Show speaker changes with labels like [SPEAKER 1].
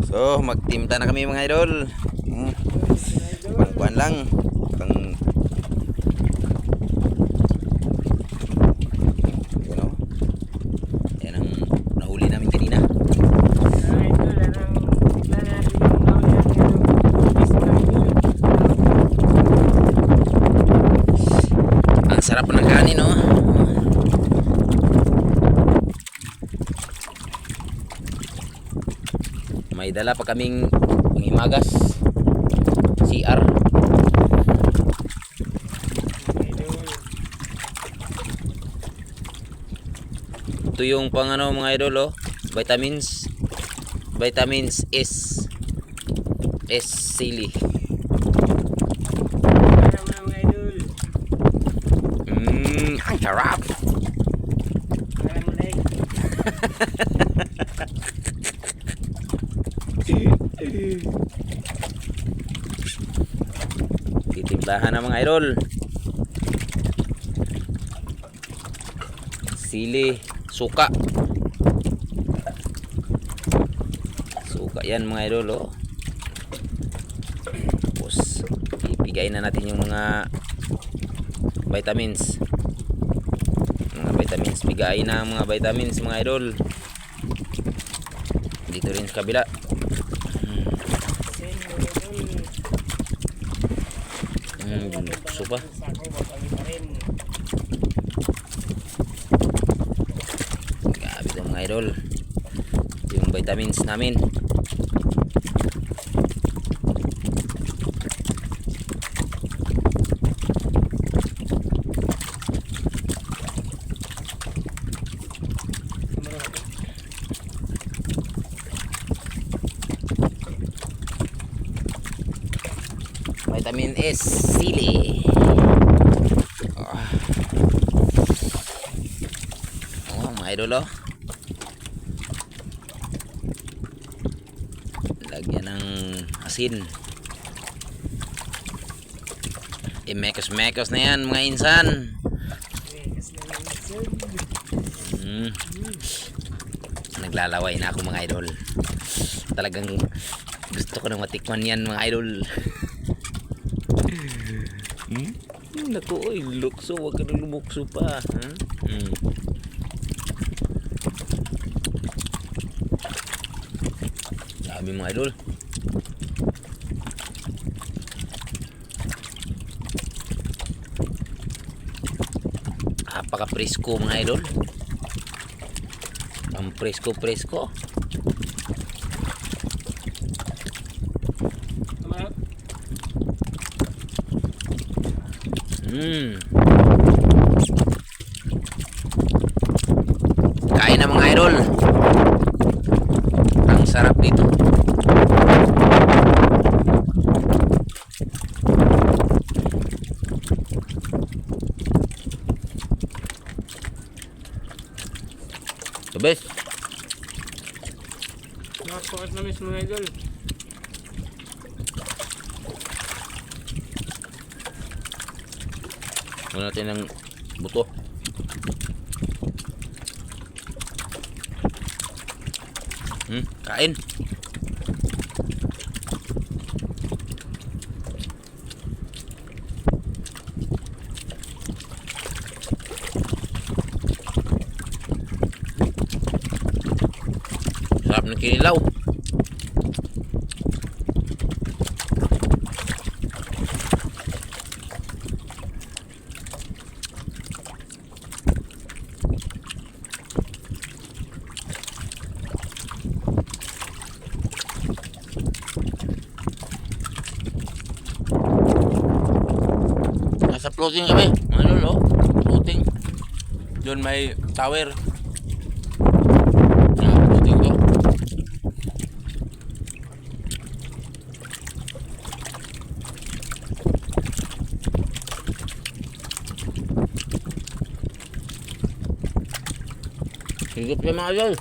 [SPEAKER 1] So, magtimpla na kami mga idol. Pangkuan lang. Pang Yan o. Yan ang nahuli namin kanina. Ang sarap ng kanin, no? May dala pa kaming panghimagas CR. Ito yung pang ano mga idol, oh. Vitamins S sili. Ang sarap. Titimplahan na mga idol. Sili, suka. Suka yan mga idol, oh. Tapos ipigain na natin yung mga vitamins. Bigain na mga vitamins mga idol. Dito rin sa kabila. Supa. Grabe ito mga idol. Yung vitamins namin. Vitamin S sili. Oh, mga idol, oh. Lagyan ng asin. Imekos-mekos na yan mga insan. Naglalaway na ako mga idol. Talagang gusto ko na matikman yan mga idol. Naku, oy, lukso, wag ka na lumukso pa, ha? Sabi mga idol. Apaka-presko mga idol. Ang presko-presko. Kain na mga idol. Ang sarap dito. The best.
[SPEAKER 2] Nakakawat na mismo mga idol.
[SPEAKER 1] Muna natin ng buto. Kain. Sarap ng kinilaw. Nasa floating kami. Ano no? Floating. Doon may tower. Floating to. Higit pa mga idol.